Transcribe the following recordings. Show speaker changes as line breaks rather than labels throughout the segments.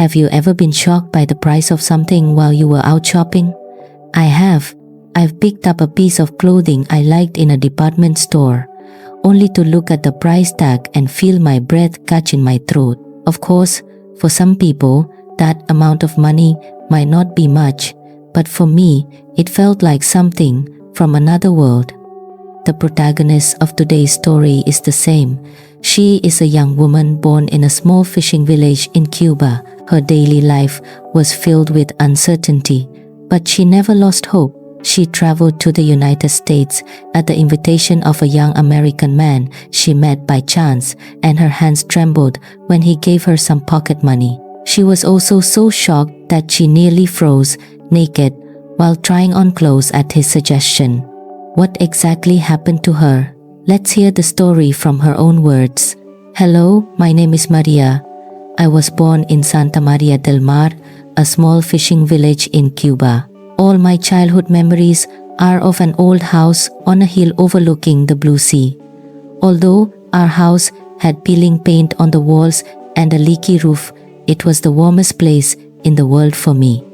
Have you ever been shocked by the price of something while you were out shopping? I have. I've picked up a piece of clothing I liked in a department store, only to look at the price tag and feel my breath catch in my throat. Of course, for some people, that amount of money might not be much, but for me, it felt like something from another world. The protagonist of today's story is the same. She is a young woman born in a small fishing village in Cuba. Her daily life was filled with uncertainty, but she never lost hope. She traveled to the United States at the invitation of a young American man she met by chance, and her hands trembled when he gave her some pocket money. She was also so shocked that she nearly froze naked while trying on clothes at his suggestion. What exactly happened to her? Let's hear the story from her own words. Hello, my name is Maria. I was born in Santa Maria del Mar, a small fishing village in Cuba. All my childhood memories are of an old house on a hill overlooking the blue sea. Although our house had peeling paint on the walls and a leaky roof, it was the warmest place in the world for me.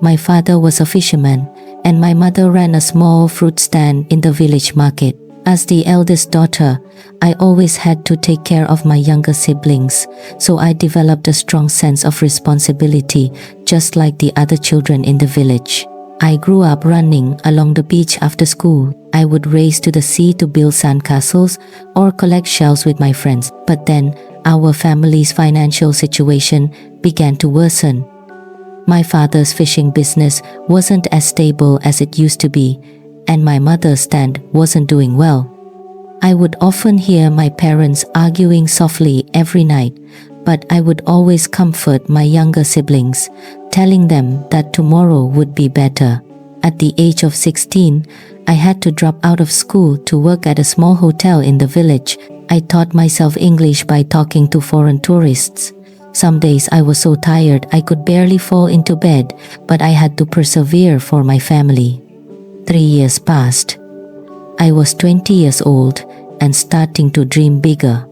My father was a fisherman, and my mother ran a small fruit stand in the village market. As the eldest daughter, I always had to take care of my younger siblings, so I developed a strong sense of responsibility, just like the other children in the village. I grew up running along the beach after school. I would race to the sea to build sandcastles or collect shells with my friends. But then, our family's financial situation began to worsen. My father's fishing business wasn't as stable as it used to be, and my mother's stand wasn't doing well. I would often hear my parents arguing softly every night, but I would always comfort my younger siblings, telling them that tomorrow would be better. At the age of 16, I had to drop out of school to work at a small hotel in the village. I taught myself English by talking to foreign tourists. Some days I was so tired I could barely fall into bed, but I had to persevere for my family. 3 years passed. I was 20 years old and starting to dream bigger.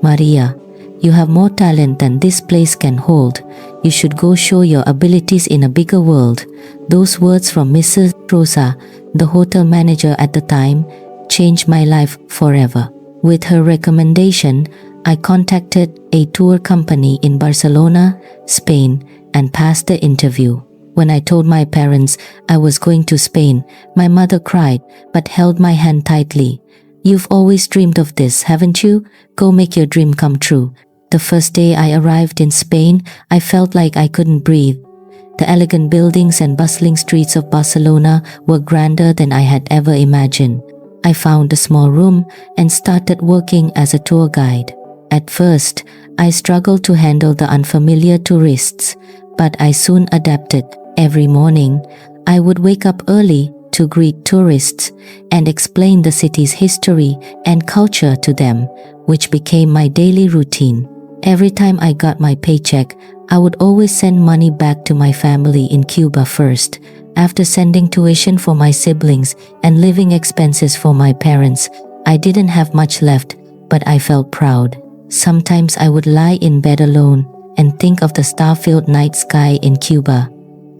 Maria, you have more talent than this place can hold. You should go show your abilities in a bigger world. Those words from Mrs. Rosa, the hotel manager at the time, changed my life forever. With her recommendation, I contacted a tour company in Barcelona, Spain, and passed the interview. When I told my parents I was going to Spain, my mother cried but held my hand tightly. You've always dreamed of this, haven't you? Go make your dream come true. The first day I arrived in Spain, I felt like I couldn't breathe. The elegant buildings and bustling streets of Barcelona were grander than I had ever imagined. I found a small room and started working as a tour guide. At first, I struggled to handle the unfamiliar tourists, but I soon adapted. Every morning, I would wake up early to greet tourists and explain the city's history and culture to them, which became my daily routine. Every time I got my paycheck, I would always send money back to my family in Cuba first. After sending tuition for my siblings and living expenses for my parents, I didn't have much left, but I felt proud. Sometimes I would lie in bed alone and think of the star-filled night sky in Cuba,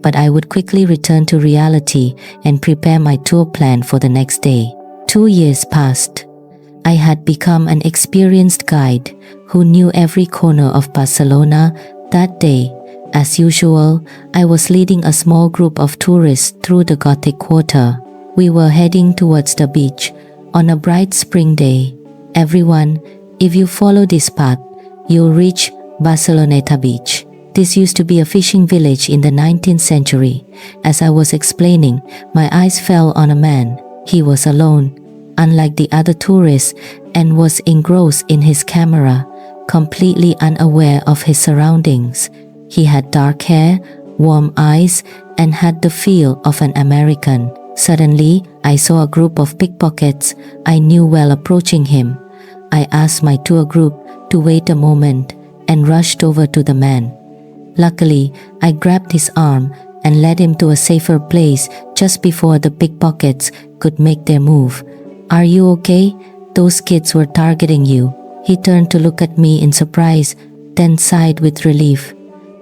but I would quickly return to reality and prepare my tour plan for the next day. 2 years passed. I had become an experienced guide who knew every corner of Barcelona. That day, as usual, I was leading a small group of tourists through the Gothic quarter. We were heading towards the beach on a bright spring day. Everyone, if you follow this path, you'll reach Barceloneta Beach. This used to be a fishing village in the 19th century. As I was explaining, my eyes fell on a man. He was alone, unlike the other tourists, and was engrossed in his camera, completely unaware of his surroundings. He had dark hair, warm eyes, and had the feel of an American. Suddenly, I saw a group of pickpockets I knew well approaching him. I asked my tour group to wait a moment and rushed over to the man. Luckily, I grabbed his arm and led him to a safer place just before the pickpockets could make their move. Are you okay? Those kids were targeting you. He turned to look at me in surprise, then sighed with relief.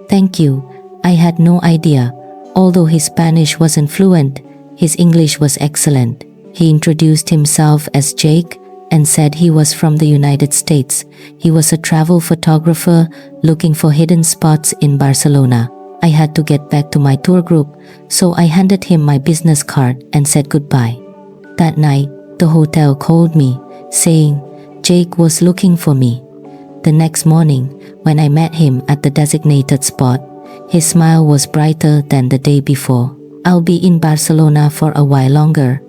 Thank you. I had no idea. Although his Spanish wasn't fluent, his English was excellent. He introduced himself as Jake and said he was from the United States. He was a travel photographer looking for hidden spots in Barcelona. I had to get back to my tour group, so I handed him my business card and said goodbye. That night, the hotel called me, saying Jake was looking for me. The next morning, when I met him at the designated spot, his smile was brighter than the day before. I'll be in Barcelona for a while longer.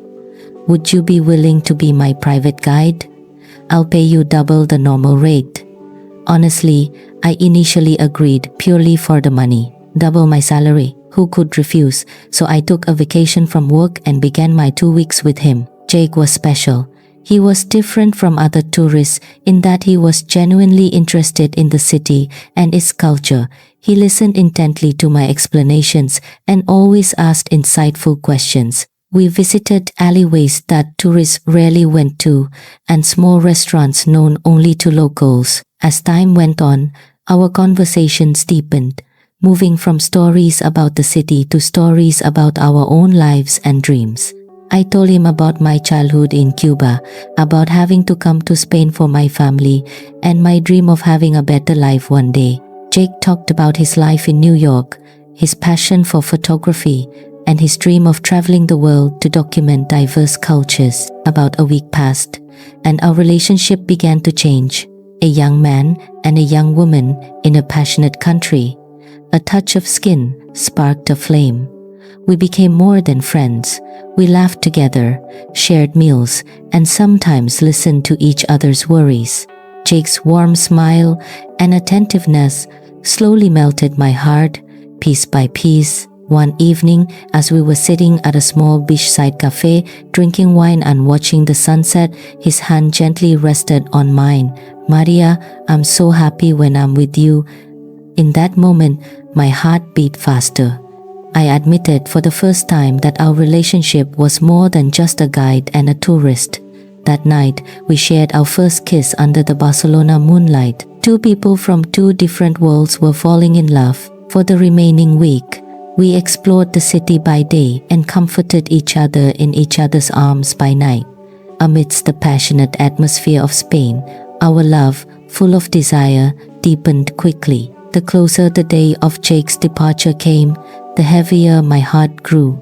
Would you be willing to be my private guide? I'll pay you double the normal rate. Honestly, I initially agreed purely for the money. Double my salary. Who could refuse? So I took a vacation from work and began my 2 weeks with him. Jake was special. He was different from other tourists in that he was genuinely interested in the city and its culture. He listened intently to my explanations and always asked insightful questions. We visited alleyways that tourists rarely went to and small restaurants known only to locals. As time went on, our conversations deepened, moving from stories about the city to stories about our own lives and dreams. I told him about my childhood in Cuba, about having to come to Spain for my family, and my dream of having a better life one day. Jake talked about his life in New York, his passion for photography, and his dream of traveling the world to document diverse cultures. About a week passed, and our relationship began to change. A young man and a young woman in a passionate country. A touch of skin sparked a flame. We became more than friends. We laughed together, shared meals, and sometimes listened to each other's worries. Jake's warm smile and attentiveness slowly melted my heart, piece by piece. One evening, as we were sitting at a small beachside cafe, drinking wine and watching the sunset, his hand gently rested on mine. Maria, I'm so happy when I'm with you. In that moment, my heart beat faster. I admitted for the first time that our relationship was more than just a guide and a tourist. That night, we shared our first kiss under the Barcelona moonlight. Two people from two different worlds were falling in love. For the remaining week, we explored the city by day and comforted each other in each other's arms by night. Amidst the passionate atmosphere of Spain, our love, full of desire, deepened quickly. The closer the day of Jake's departure came, the heavier my heart grew.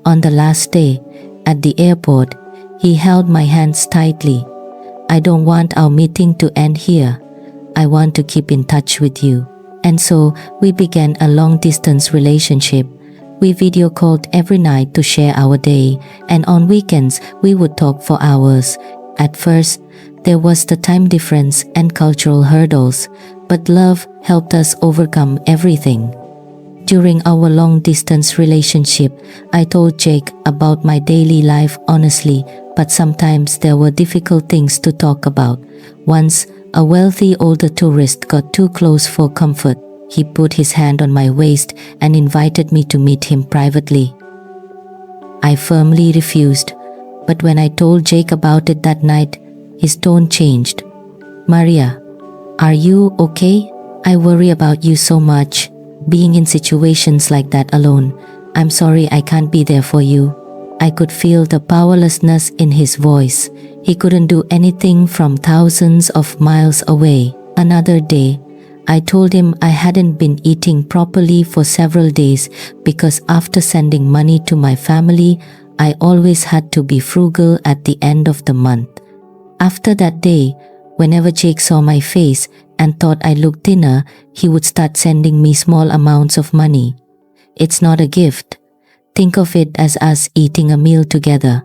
On the last day, at the airport, he held my hands tightly. I don't want our meeting to end here. I want to keep in touch with you. And so, we began a long-distance relationship. We video called every night to share our day, and on weekends, we would talk for hours. At first, there was the time difference and cultural hurdles, but love helped us overcome everything. During our long-distance relationship, I told Jake about my daily life honestly, but sometimes there were difficult things to talk about. Once, a wealthy older tourist got too close for comfort. He put his hand on my waist and invited me to meet him privately. I firmly refused, but when I told Jake about it that night, his tone changed. Maria, are you okay? I worry about you so much. Being in situations like that alone, I'm sorry I can't be there for you. I could feel the powerlessness in his voice. He couldn't do anything from thousands of miles away. Another day, I told him I hadn't been eating properly for several days because after sending money to my family, I always had to be frugal at the end of the month. After that day, whenever Jake saw my face and thought I looked thinner, he would start sending me small amounts of money. It's not a gift. Think of it as us eating a meal together.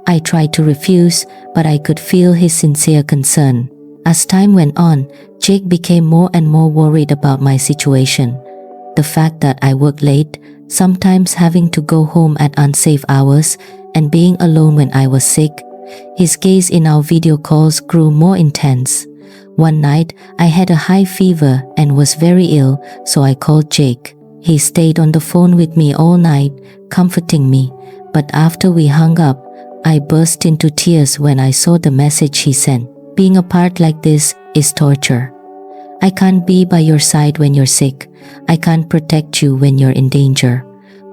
I tried to refuse, but I could feel his sincere concern. As time went on, Jake became more and more worried about my situation. The fact that I worked late, sometimes having to go home at unsafe hours, and being alone when I was sick. His gaze in our video calls grew more intense. One night, I had a high fever and was very ill, so I called Jake. He stayed on the phone with me all night, comforting me, but after we hung up, I burst into tears when I saw the message he sent. Being apart like this is torture. I can't be by your side when you're sick. I can't protect you when you're in danger.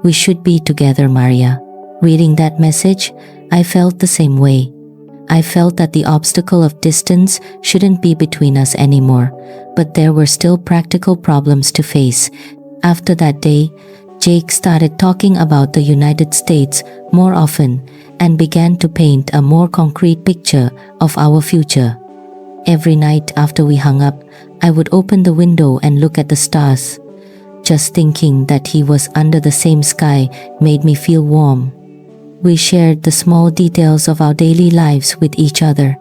We should be together, Maria. Reading that message, I felt the same way. I felt that the obstacle of distance shouldn't be between us anymore, but there were still practical problems to face. After that day, Jake started talking about the United States more often and began to paint a more concrete picture of our future. Every night after we hung up, I would open the window and look at the stars. Just thinking that he was under the same sky made me feel warm. We shared the small details of our daily lives with each other,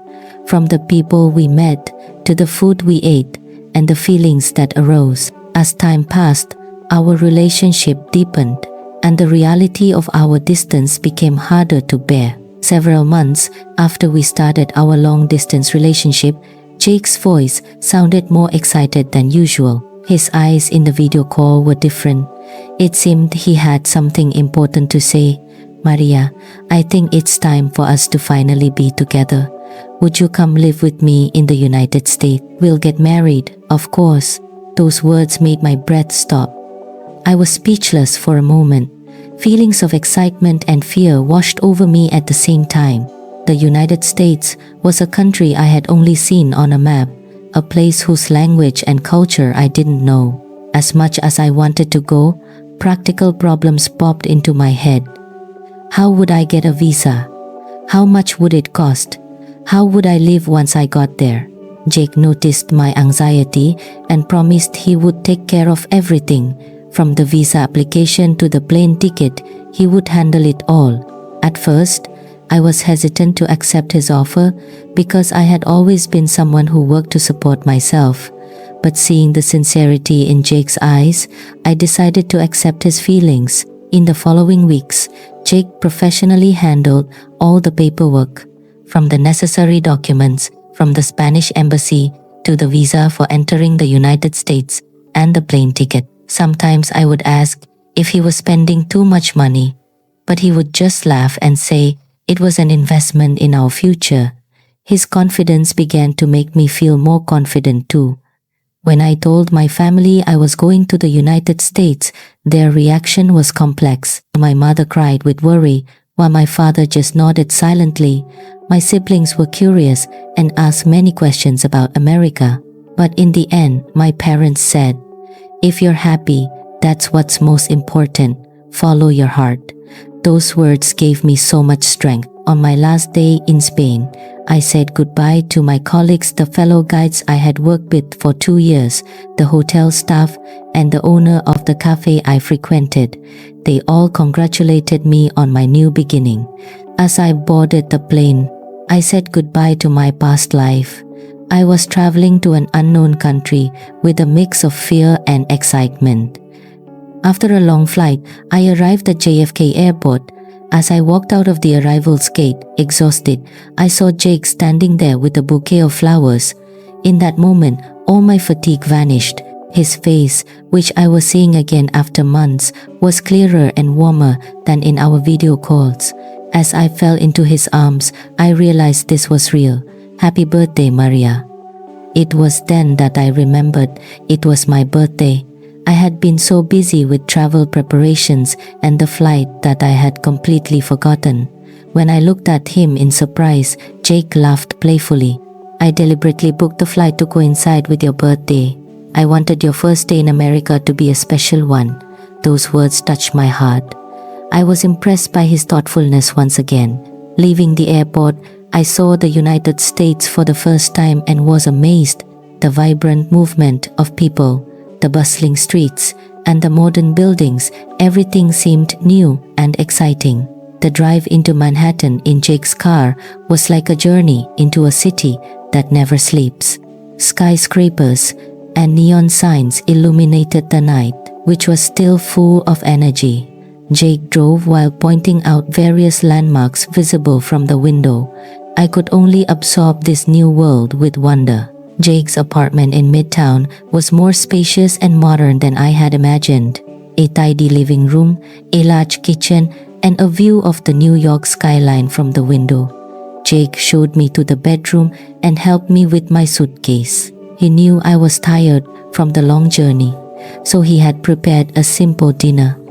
from the people we met to the food we ate and the feelings that arose. As time passed, our relationship deepened and the reality of our distance became harder to bear. Several months after we started our long-distance relationship, Jake's voice sounded more excited than usual. His eyes in the video call were different. It seemed he had something important to say. Maria, I think it's time for us to finally be together. Would you come live with me in the United States? We'll get married, of course. Those words made my breath stop. I was speechless for a moment. Feelings of excitement and fear washed over me at the same time. The United States was a country I had only seen on a map, a place whose language and culture I didn't know. As much as I wanted to go, practical problems popped into my head. How would I get a visa? How much would it cost? How would I live once I got there? Jake noticed my anxiety and promised he would take care of everything. From the visa application to the plane ticket, he would handle it all. At first, I was hesitant to accept his offer because I had always been someone who worked to support myself. But seeing the sincerity in Jake's eyes, I decided to accept his feelings. In the following weeks, Jake professionally handled all the paperwork, from the necessary documents from the Spanish embassy to the visa for entering the United States and the plane ticket. Sometimes I would ask if he was spending too much money, but he would just laugh and say it was an investment in our future. His confidence began to make me feel more confident too. When I told my family I was going to the United States, their reaction was complex. My mother cried with worry, while my father just nodded silently. My siblings were curious and asked many questions about America. But in the end, my parents said, "If you're happy, that's what's most important. Follow your heart." Those words gave me so much strength. On my last day in Spain, I said goodbye to my colleagues, the fellow guides I had worked with for 2 years, the hotel staff, and the owner of the cafe I frequented. They all congratulated me on my new beginning. As I boarded the plane, I said goodbye to my past life. I was traveling to an unknown country with a mix of fear and excitement. After a long flight, I arrived at JFK Airport. As I walked out of the arrivals gate, exhausted, I saw Jake standing there with a bouquet of flowers. In that moment, all my fatigue vanished. His face, which I was seeing again after months, was clearer and warmer than in our video calls. As I fell into his arms, I realized this was real. "Happy birthday, Maria." It was then that I remembered it was my birthday. I had been so busy with travel preparations and the flight that I had completely forgotten. When I looked at him in surprise, Jake laughed playfully. "I deliberately booked the flight to coincide with your birthday. I wanted your first day in America to be a special one." Those words touched my heart. I was impressed by his thoughtfulness once again. Leaving the airport, I saw the United States for the first time and was amazed. The vibrant movement of people, the bustling streets, and the modern buildings, everything seemed new and exciting. The drive into Manhattan in Jake's car was like a journey into a city that never sleeps. Skyscrapers and neon signs illuminated the night, which was still full of energy. Jake drove while pointing out various landmarks visible from the window. I could only absorb this new world with wonder. Jake's apartment in Midtown was more spacious and modern than I had imagined. A tidy living room, a large kitchen, and a view of the New York skyline from the window. Jake showed me to the bedroom and helped me with my suitcase. He knew I was tired from the long journey, so he had prepared a simple dinner.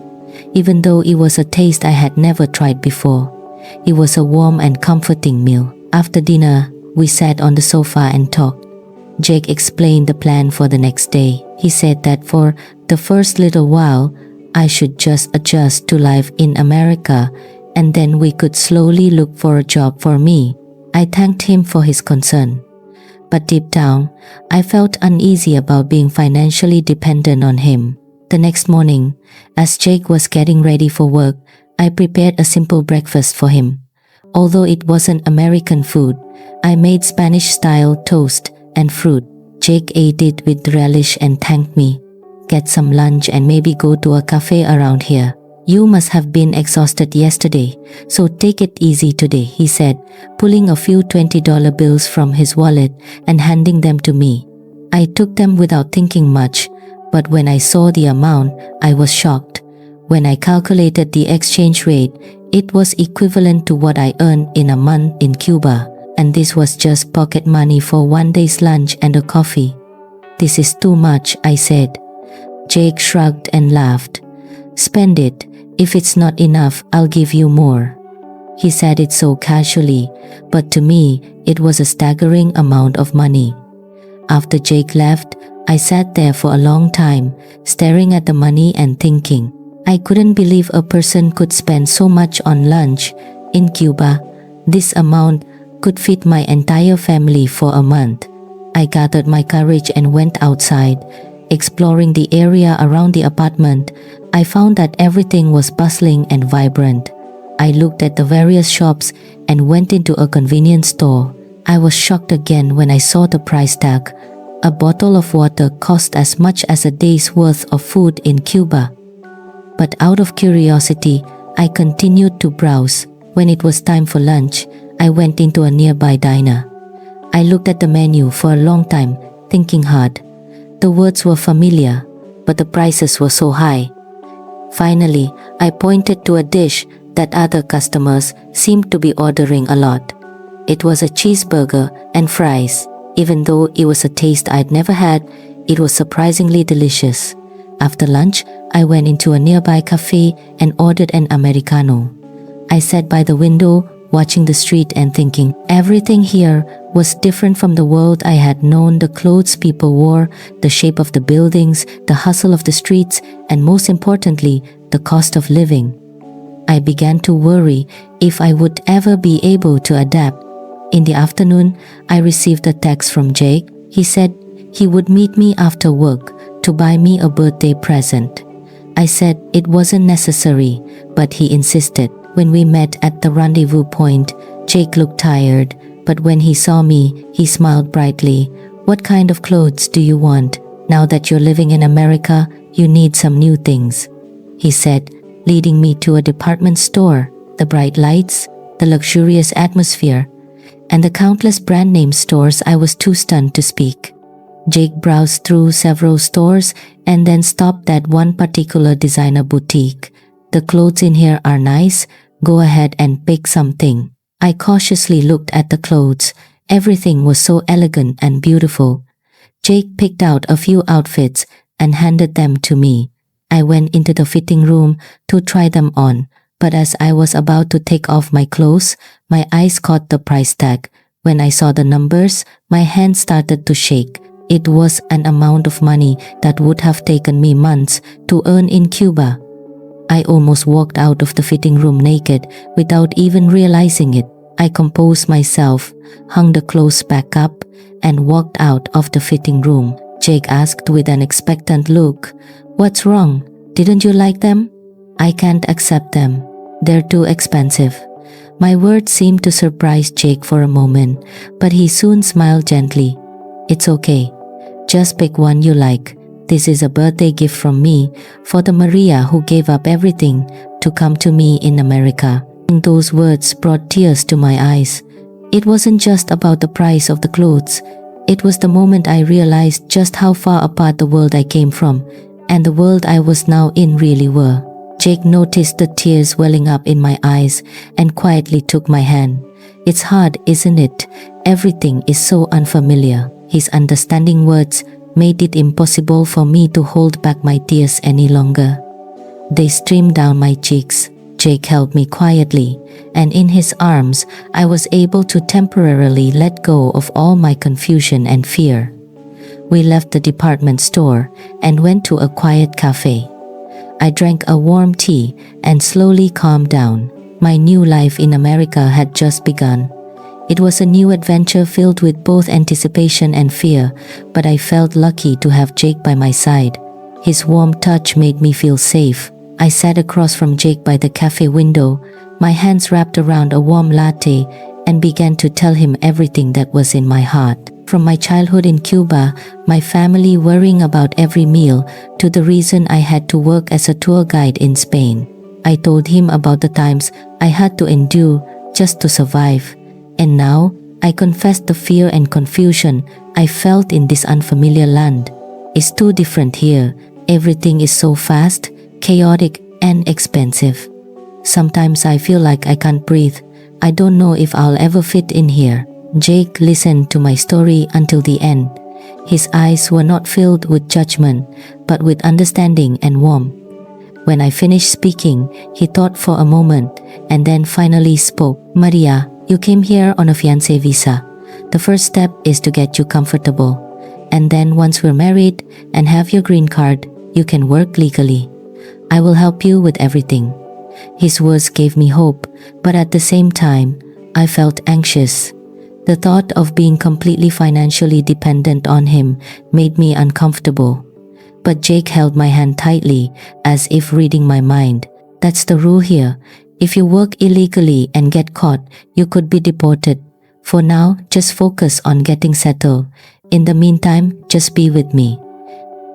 Even though it was a taste I had never tried before, it was a warm and comforting meal. After dinner, we sat on the sofa and talked. Jake explained the plan for the next day. He said that for the first little while, I should just adjust to life in America, and then we could slowly look for a job for me. I thanked him for his concern, but deep down, I felt uneasy about being financially dependent on him. The next morning, as Jake was getting ready for work, I prepared a simple breakfast for him. Although it wasn't American food, I made Spanish-style toast and fruit. Jake ate it with relish and thanked me. Get some lunch and maybe go to a cafe around here. You must have been exhausted yesterday, so take it easy today, he said, pulling a few $20 bills from his wallet and handing them to me. I took them without thinking much, but when I saw the amount, I was shocked. When I calculated the exchange rate, it was equivalent to what I earned in a month in Cuba, and this was just pocket money for one day's lunch and a coffee. This is too much, I said. Jake shrugged and laughed. Spend it. If it's not enough, I'll give you more. He said it so casually, but to me, it was a staggering amount of money. After Jake left, I sat there for a long time, staring at the money and thinking. I couldn't believe a person could spend so much on lunch. In Cuba, this amount could feed my entire family for a month. I gathered my courage and went outside. Exploring the area around the apartment, I found that everything was bustling and vibrant. I looked at the various shops and went into a convenience store. I was shocked again when I saw the price tag. A bottle of water cost as much as a day's worth of food in Cuba. But out of curiosity, I continued to browse. When it was time for lunch, I went into a nearby diner. I looked at the menu for a long time, thinking hard. The words were familiar, but the prices were so high. Finally, I pointed to a dish that other customers seemed to be ordering a lot. It was a cheeseburger and fries. Even though it was a taste I'd never had, it was surprisingly delicious. After lunch, I went into a nearby cafe and ordered an Americano. I sat by the window, watching the street and thinking. Everything here was different from the world I had known. The clothes people wore, the shape of the buildings, the hustle of the streets, and most importantly, the cost of living. I began to worry if I would ever be able to adapt. In the afternoon, I received a text from Jake. He said he would meet me after work to buy me a birthday present. I said it wasn't necessary, but he insisted. When we met at the rendezvous point, Jake looked tired, but when he saw me, he smiled brightly. What kind of clothes do you want? Now that you're living in America, you need some new things, he said, leading me to a department store. The bright lights, the luxurious atmosphere, and the countless brand name stores, I was too stunned to speak. Jake browsed through several stores and then stopped at one particular designer boutique. The clothes in here are nice. Go ahead and pick something. I cautiously looked at the clothes. Everything was so elegant and beautiful. Jake picked out a few outfits and handed them to me. I went into the fitting room to try them on, but as I was about to take off my clothes, my eyes caught the price tag. When I saw the numbers, my hands started to shake. It was an amount of money that would have taken me months to earn in Cuba. I almost walked out of the fitting room naked without even realizing it. I composed myself, hung the clothes back up, and walked out of the fitting room. Jake asked with an expectant look, "What's wrong? Didn't you like them?" "I can't accept them. They're too expensive." My words seemed to surprise Jake for a moment, but he soon smiled gently. "It's okay. Just pick one you like. This is a birthday gift from me for the Maria who gave up everything to come to me in America." Those words brought tears to my eyes. It wasn't just about the price of the clothes. It was the moment I realized just how far apart the world I came from and the world I was now in really were. Jake noticed the tears welling up in my eyes and quietly took my hand. "It's hard, isn't it? Everything is so unfamiliar." His understanding words made it impossible for me to hold back my tears any longer. They streamed down my cheeks. Jake held me quietly, and in his arms, I was able to temporarily let go of all my confusion and fear. We left the department store and went to a quiet cafe. I drank a warm tea and slowly calmed down. My new life in America had just begun. It was a new adventure filled with both anticipation and fear, but I felt lucky to have Jake by my side. His warm touch made me feel safe. I sat across from Jake by the cafe window, my hands wrapped around a warm latte, and began to tell him everything that was in my heart. From my childhood in Cuba, my family worrying about every meal, to the reason I had to work as a tour guide in Spain. I told him about the times I had to endure just to survive. And now, I confessed the fear and confusion I felt in this unfamiliar land. It's too different here. Everything is so fast, chaotic, and expensive. Sometimes I feel like I can't breathe. I don't know if I'll ever fit in here. Jake listened to my story until the end. His eyes were not filled with judgment, but with understanding and warmth. When I finished speaking, he thought for a moment and then finally spoke. "Maria, you came here on a fiancé visa. The first step is to get you comfortable. And then once we're married and have your green card, you can work legally. I will help you with everything." His words gave me hope, but at the same time, I felt anxious. The thought of being completely financially dependent on him made me uncomfortable. But Jake held my hand tightly, as if reading my mind. "That's the rule here. If you work illegally and get caught, you could be deported. For now, just focus on getting settled. In the meantime, just be with me.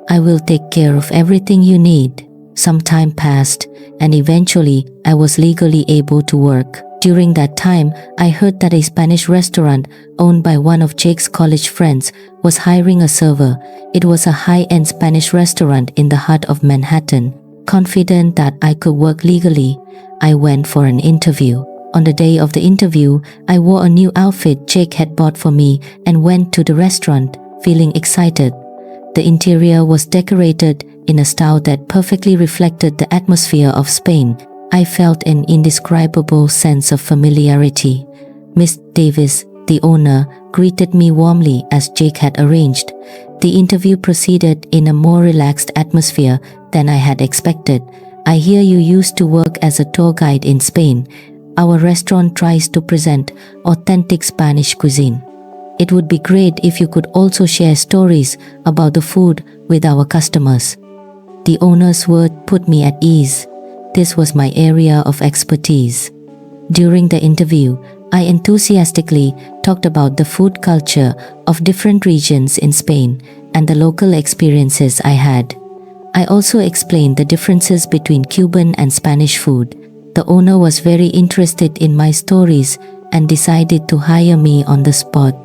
I will take care of everything you need." Some time passed, and eventually I was legally able to work. During that time, I heard that a Spanish restaurant owned by one of Jake's college friends was hiring a server. It was a high-end Spanish restaurant in the heart of Manhattan. Confident that I could work legally, I went for an interview. On the day of the interview, I wore a new outfit Jake had bought for me and went to the restaurant, feeling excited. The interior was decorated in a style that perfectly reflected the atmosphere of Spain. I felt an indescribable sense of familiarity. Miss Davis, the owner, greeted me warmly as Jake had arranged. The interview proceeded in a more relaxed atmosphere than I had expected. "I hear you used to work as a tour guide in Spain. Our restaurant tries to present authentic Spanish cuisine. It would be great if you could also share stories about the food with our customers." The owner's word put me at ease. This was my area of expertise. During the interview, I enthusiastically talked about the food culture of different regions in Spain and the local experiences I had. I also explained the differences between Cuban and Spanish food. The owner was very interested in my stories and decided to hire me on the spot.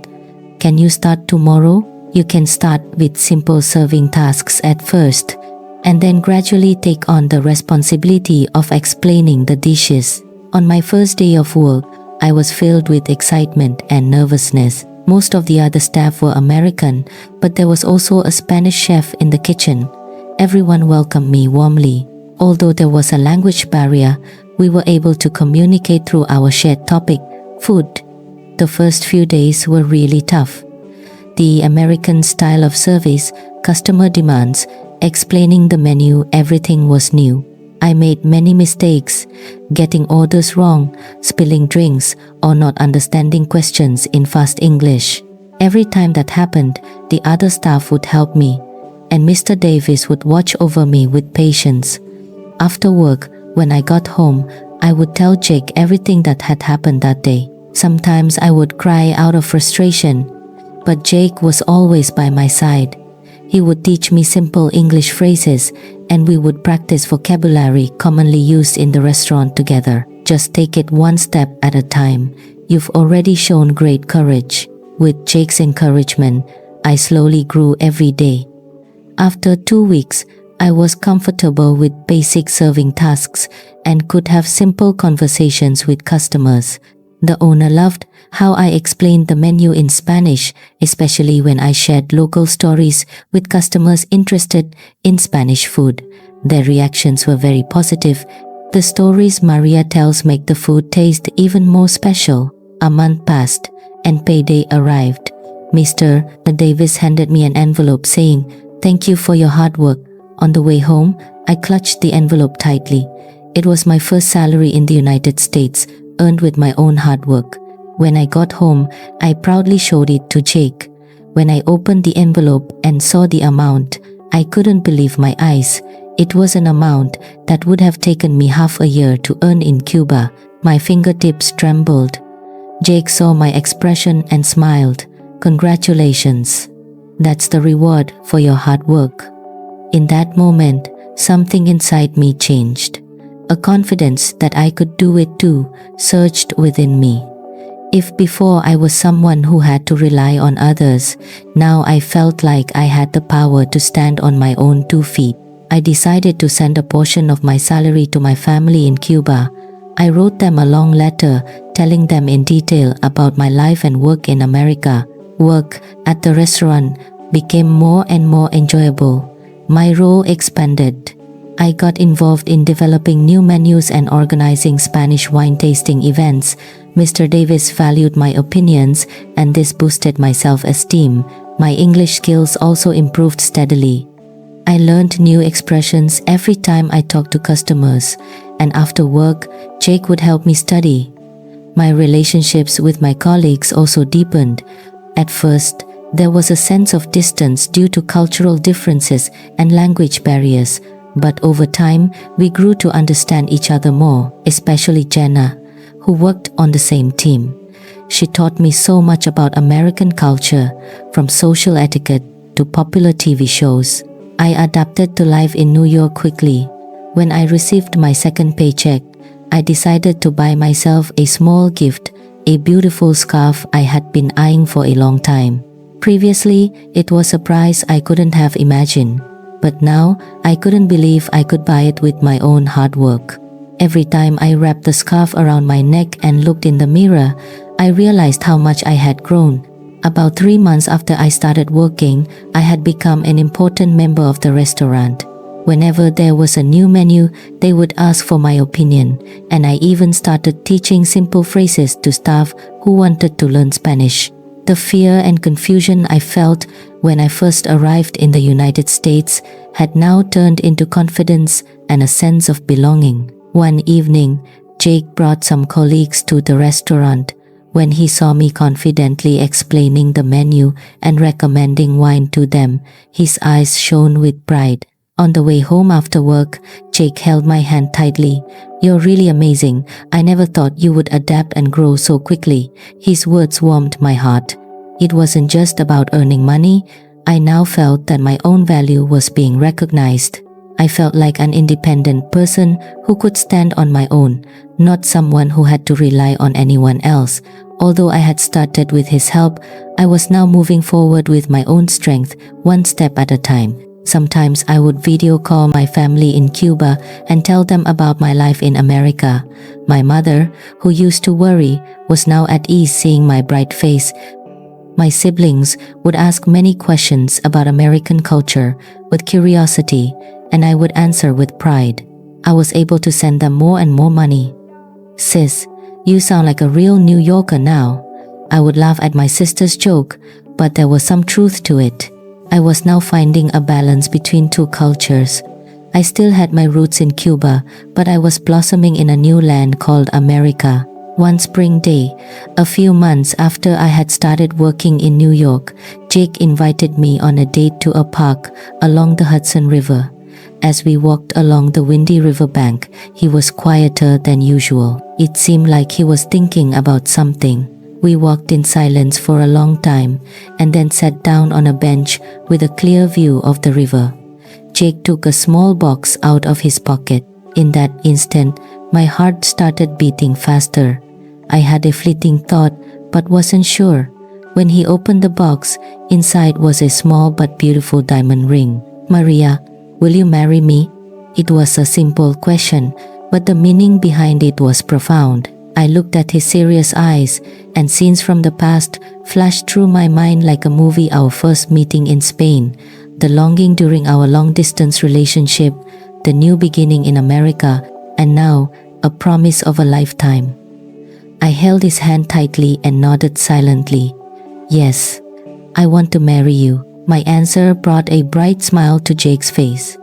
"Can you start tomorrow? You can start with simple serving tasks at first, and then gradually take on the responsibility of explaining the dishes." On my first day of work, I was filled with excitement and nervousness. Most of the other staff were American, but there was also a Spanish chef in the kitchen. Everyone welcomed me warmly. Although there was a language barrier, we were able to communicate through our shared topic, food. The first few days were really tough. The American style of service, customer demands, explaining the menu, everything was new. I made many mistakes, getting orders wrong, spilling drinks, or not understanding questions in fast English. Every time that happened, the other staff would help me, and Mr. Davis would watch over me with patience. After work, when I got home, I would tell Jake everything that had happened that day. Sometimes I would cry out of frustration, but Jake was always by my side. He would teach me simple English phrases, and we would practice vocabulary commonly used in the restaurant together. "Just take it one step at a time. You've already shown great courage." With Jake's encouragement, I slowly grew every day. After 2 weeks, I was comfortable with basic serving tasks and could have simple conversations with customers. The owner loved how I explained the menu in Spanish, especially when I shared local stories with customers interested in Spanish food. Their reactions were very positive. The stories Maria tells make the food taste even more special. A month passed, and payday arrived. Mr. Davis handed me an envelope saying, "Thank you for your hard work." On the way home, I clutched the envelope tightly. It was my first salary in the United States, earned with my own hard work. When I got home, I proudly showed it to Jake. When I opened the envelope and saw the amount, I couldn't believe my eyes. It was an amount that would have taken me half a year to earn in Cuba. My fingertips trembled. Jake saw my expression and smiled. "Congratulations. That's the reward for your hard work." In that moment, something inside me changed. A confidence that I could do it too surged within me. If before I was someone who had to rely on others, now I felt like I had the power to stand on my own 2 feet. I decided to send a portion of my salary to my family in Cuba. I wrote them a long letter telling them in detail about my life and work in America. Work at the restaurant became more and more enjoyable. My role expanded. I got involved in developing new menus and organizing Spanish wine tasting events. Mr. Davis valued my opinions, and this boosted my self-esteem. My English skills also improved steadily. I learned new expressions every time I talked to customers, and after work, Jake would help me study. My relationships with my colleagues also deepened. At first, there was a sense of distance due to cultural differences and language barriers, but over time, we grew to understand each other more, especially Jenna, who worked on the same team. She taught me so much about American culture, from social etiquette to popular TV shows. I adapted to life in New York quickly. When I received my second paycheck, I decided to buy myself a small gift, a beautiful scarf I had been eyeing for a long time. Previously, it was a price I couldn't have imagined, but now I couldn't believe I could buy it with my own hard work. Every time I wrapped the scarf around my neck and looked in the mirror, I realized how much I had grown. About 3 months after I started working, I had become an important member of the restaurant. Whenever there was a new menu, they would ask for my opinion, and I even started teaching simple phrases to staff who wanted to learn Spanish. The fear and confusion I felt when I first arrived in the United States had now turned into confidence and a sense of belonging. One evening, Jake brought some colleagues to the restaurant. When he saw me confidently explaining the menu and recommending wine to them, his eyes shone with pride. On the way home after work, Jake held my hand tightly. "You're really amazing. I never thought you would adapt and grow so quickly." His words warmed my heart. It wasn't just about earning money. I now felt that my own value was being recognized. I felt like an independent person who could stand on my own, not someone who had to rely on anyone else. Although I had started with his help, I was now moving forward with my own strength, one step at a time. Sometimes I would video call my family in Cuba and tell them about my life in America. My mother, who used to worry, was now at ease seeing my bright face. My siblings would ask many questions about American culture with curiosity, and I would answer with pride. I was able to send them more and more money. "Sis, you sound like a real New Yorker now." I would laugh at my sister's joke, but there was some truth to it. I was now finding a balance between two cultures. I still had my roots in Cuba, but I was blossoming in a new land called America. One spring day, a few months after I had started working in New York, Jake invited me on a date to a park along the Hudson River. As we walked along the windy riverbank, he was quieter than usual. It seemed like he was thinking about something. We walked in silence for a long time and then sat down on a bench with a clear view of the river. Jake took a small box out of his pocket. In that instant, my heart started beating faster. I had a fleeting thought but wasn't sure. When he opened the box, inside was a small but beautiful diamond ring. "Maria, will you marry me?" It was a simple question, but the meaning behind it was profound. I looked at his serious eyes, and scenes from the past flashed through my mind like a movie. Our first meeting in Spain, the longing during our long-distance relationship, the new beginning in America, and now, a promise of a lifetime. I held his hand tightly and nodded silently. Yes, I want to marry you. My answer brought a bright smile to Jake's face.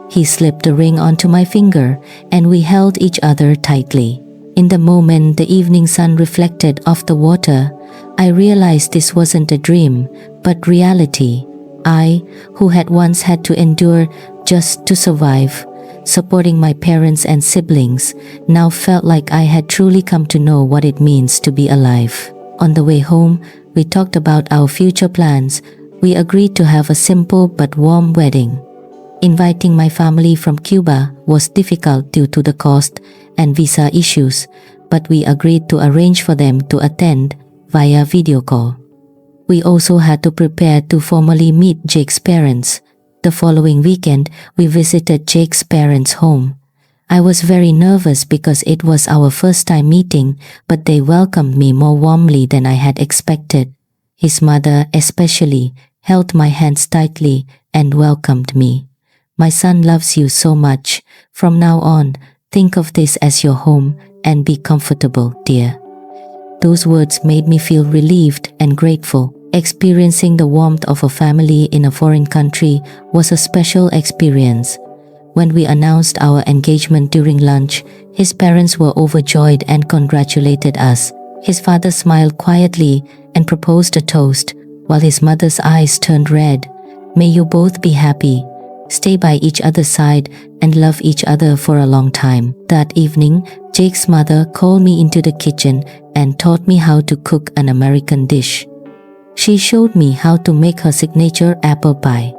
He slipped the ring onto my finger, and we held each other tightly. In the moment the evening sun reflected off the water, I realized this wasn't a dream, but reality. I, who had once had to endure just to survive, supporting my parents and siblings, now felt like I had truly come to know what it means to be alive. On the way home, we talked about our future plans. We agreed to have a simple but warm wedding. Inviting my family from Cuba was difficult due to the cost and visa issues, but we agreed to arrange for them to attend via video call. We also had to prepare to formally meet Jake's parents. The following weekend, we visited Jake's parents' home. I was very nervous because it was our first time meeting, but they welcomed me more warmly than I had expected. His mother, especially, held my hands tightly and welcomed me. My son loves you so much. From now on, think of this as your home and be comfortable, dear. Those words made me feel relieved and grateful. Experiencing the warmth of a family in a foreign country was a special experience. When we announced our engagement during lunch, his parents were overjoyed and congratulated us. His father smiled quietly and proposed a toast, while his mother's eyes turned red. May you both be happy, stay by each other's side, and love each other for a long time. That evening, Jake's mother called me into the kitchen and taught me how to cook an American dish. She showed me how to make her signature apple pie.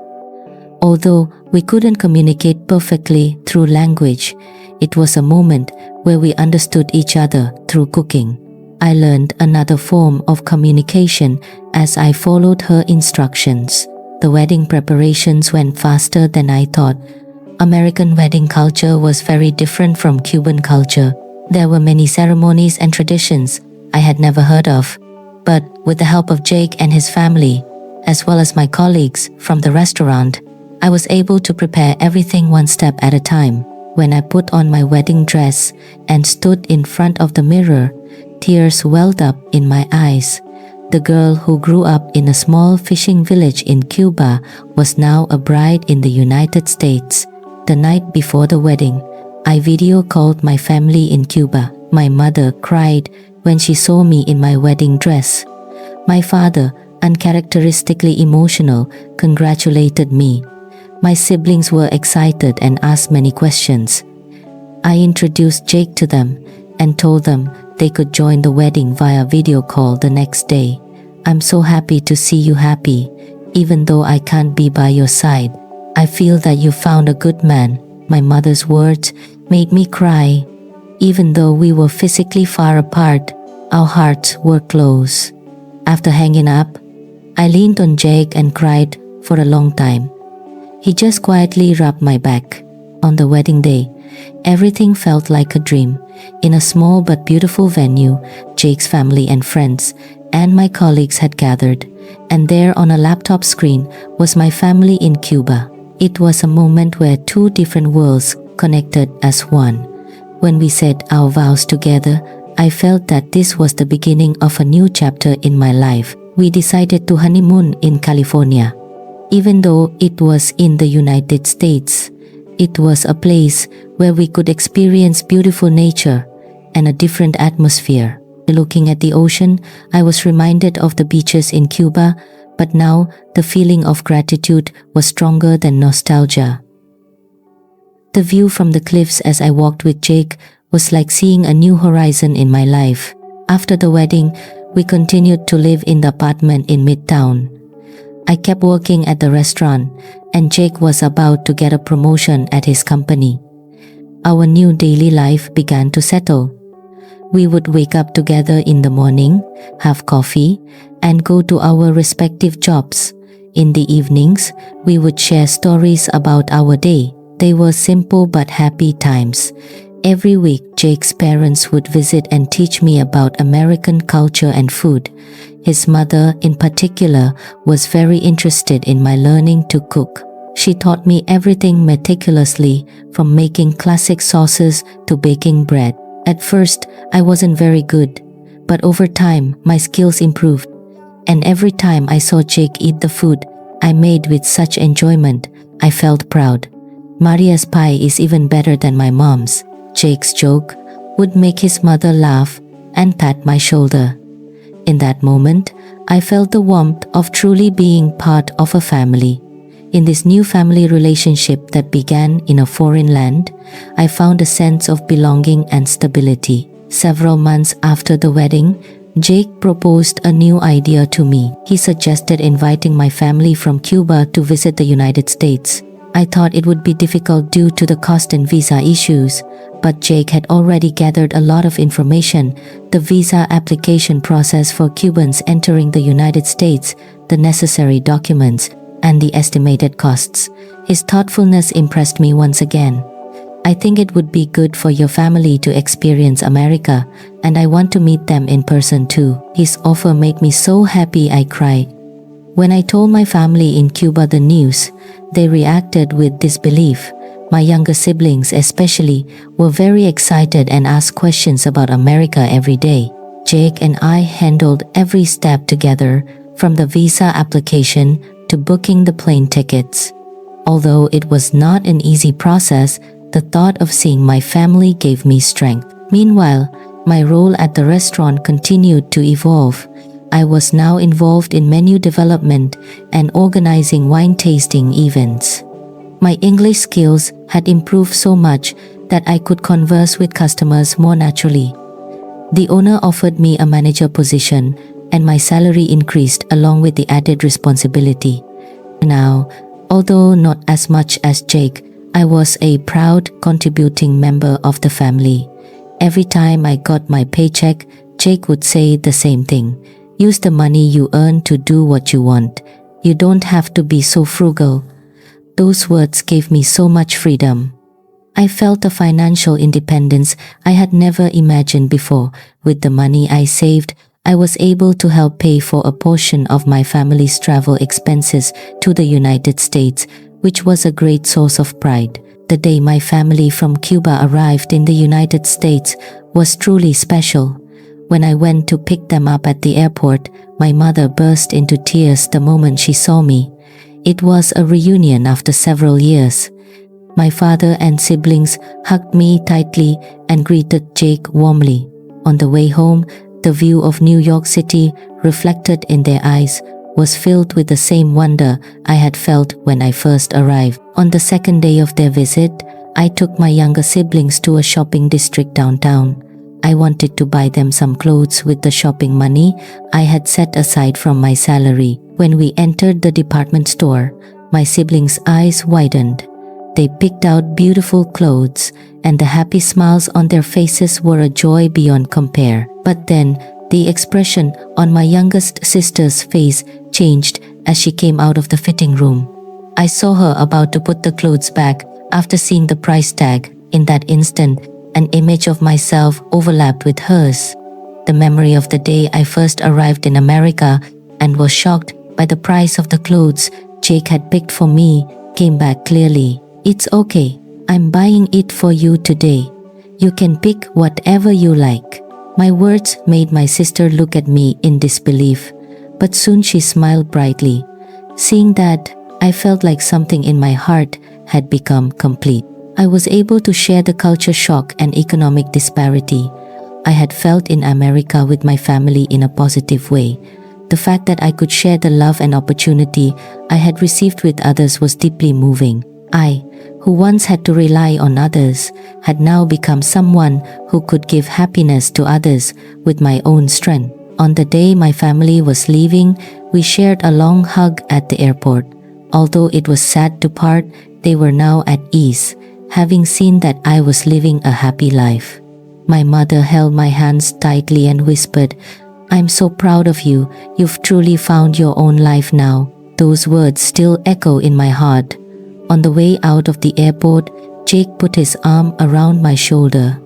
Although we couldn't communicate perfectly through language, it was a moment where we understood each other through cooking. I learned another form of communication as I followed her instructions. The wedding preparations went faster than I thought. American wedding culture was very different from Cuban culture. There were many ceremonies and traditions I had never heard of. But with the help of Jake and his family, as well as my colleagues from the restaurant, I was able to prepare everything one step at a time. When I put on my wedding dress and stood in front of the mirror, tears welled up in my eyes. The girl who grew up in a small fishing village in Cuba was now a bride in the United States. The night before the wedding, I video called my family in Cuba. My mother cried when she saw me in my wedding dress. My father, uncharacteristically emotional, congratulated me. My siblings were excited and asked many questions. I introduced Jake to them and told them they could join the wedding via video call the next day. I'm so happy to see you happy, even though I can't be by your side. I feel that you found a good man. My mother's words made me cry. Even though we were physically far apart, our hearts were close. After hanging up, I leaned on Jake and cried for a long time. He just quietly rubbed my back. On the wedding day, everything felt like a dream. In a small but beautiful venue, Jake's family and friends and my colleagues had gathered, and there on a laptop screen was my family in Cuba. It was a moment where two different worlds connected as one. When we said our vows together, I felt that this was the beginning of a new chapter in my life. We decided to honeymoon in California. Even though it was in the United States, it was a place where we could experience beautiful nature and a different atmosphere. Looking at the ocean, I was reminded of the beaches in Cuba, but now the feeling of gratitude was stronger than nostalgia. The view from the cliffs as I walked with Jake was like seeing a new horizon in my life. After the wedding, we continued to live in the apartment in Midtown. I kept working at the restaurant, and Jake was about to get a promotion at his company. Our new daily life began to settle. We would wake up together in the morning, have coffee, and go to our respective jobs. In the evenings, we would share stories about our day. They were simple but happy times. Every week, Jake's parents would visit and teach me about American culture and food. His mother, in particular, was very interested in my learning to cook. She taught me everything meticulously, from making classic sauces to baking bread. At first, I wasn't very good, but over time, my skills improved. And every time I saw Jake eat the food I made with such enjoyment, I felt proud. Maria's pie is even better than my mom's. Jake's joke would make his mother laugh and pat my shoulder. In that moment, I felt the warmth of truly being part of a family. In this new family relationship that began in a foreign land, I found a sense of belonging and stability. Several months after the wedding, Jake proposed a new idea to me. He suggested inviting my family from Cuba to visit the United States. I thought it would be difficult due to the cost and visa issues, but Jake had already gathered a lot of information: the visa application process for Cubans entering the United States, the necessary documents, and the estimated costs. His thoughtfulness impressed me once again. I think it would be good for your family to experience America, and I want to meet them in person too. His offer made me so happy I cried. When I told my family in Cuba the news, they reacted with disbelief. My younger siblings especially were very excited and asked questions about America every day. Jake and I handled every step together, from the visa application to booking the plane tickets. Although it was not an easy process, the thought of seeing my family gave me strength. Meanwhile, my role at the restaurant continued to evolve. I was now involved in menu development and organizing wine tasting events. My English skills had improved so much that I could converse with customers more naturally. The owner offered me a manager position, and my salary increased along with the added responsibility. Now, although not as much as Jake, I was a proud, contributing member of the family. Every time I got my paycheck, Jake would say the same thing: use the money you earn to do what you want. You don't have to be so frugal. Those words gave me so much freedom. I felt a financial independence I had never imagined before. With the money I saved, I was able to help pay for a portion of my family's travel expenses to the United States, which was a great source of pride. The day my family from Cuba arrived in the United States was truly special. When I went to pick them up at the airport, my mother burst into tears the moment she saw me. It was a reunion after several years. My father and siblings hugged me tightly and greeted Jake warmly. On the way home, the view of New York City, reflected in their eyes, was filled with the same wonder I had felt when I first arrived. On the second day of their visit, I took my younger siblings to a shopping district downtown. I wanted to buy them some clothes with the shopping money I had set aside from my salary. When we entered the department store, my siblings' eyes widened. They picked out beautiful clothes, and the happy smiles on their faces were a joy beyond compare. But then, the expression on my youngest sister's face changed as she came out of the fitting room. I saw her about to put the clothes back after seeing the price tag. In that instant, an image of myself overlapped with hers. The memory of the day I first arrived in America and was shocked by the price of the clothes Jake had picked for me came back clearly. It's okay, I'm buying it for you today. You can pick whatever you like. My words made my sister look at me in disbelief, but soon she smiled brightly. Seeing that, I felt like something in my heart had become complete. I was able to share the culture shock and economic disparity I had felt in America with my family in a positive way. The fact that I could share the love and opportunity I had received with others was deeply moving. I, who once had to rely on others, had now become someone who could give happiness to others with my own strength. On the day my family was leaving, we shared a long hug at the airport. Although it was sad to part, they were now at ease, having seen that I was living a happy life. My mother held my hands tightly and whispered, "I'm so proud of you. You've truly found your own life now." Those words still echo in my heart. On the way out of the airport, Jake put his arm around my shoulder.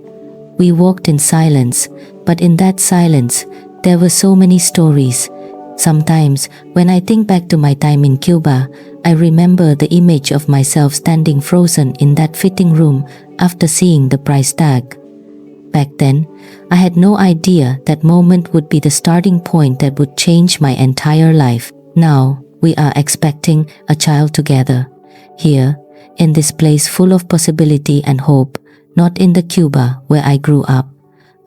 We walked in silence, but in that silence, there were so many stories. Sometimes, when I think back to my time in Cuba, I remember the image of myself standing frozen in that fitting room after seeing the price tag. Back then, I had no idea that moment would be the starting point that would change my entire life. Now, we are expecting a child together. Here, in this place full of possibility and hope, not in the Cuba where I grew up.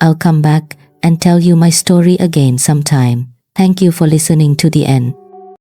I'll come back and tell you my story again sometime. Thank you for listening to the end.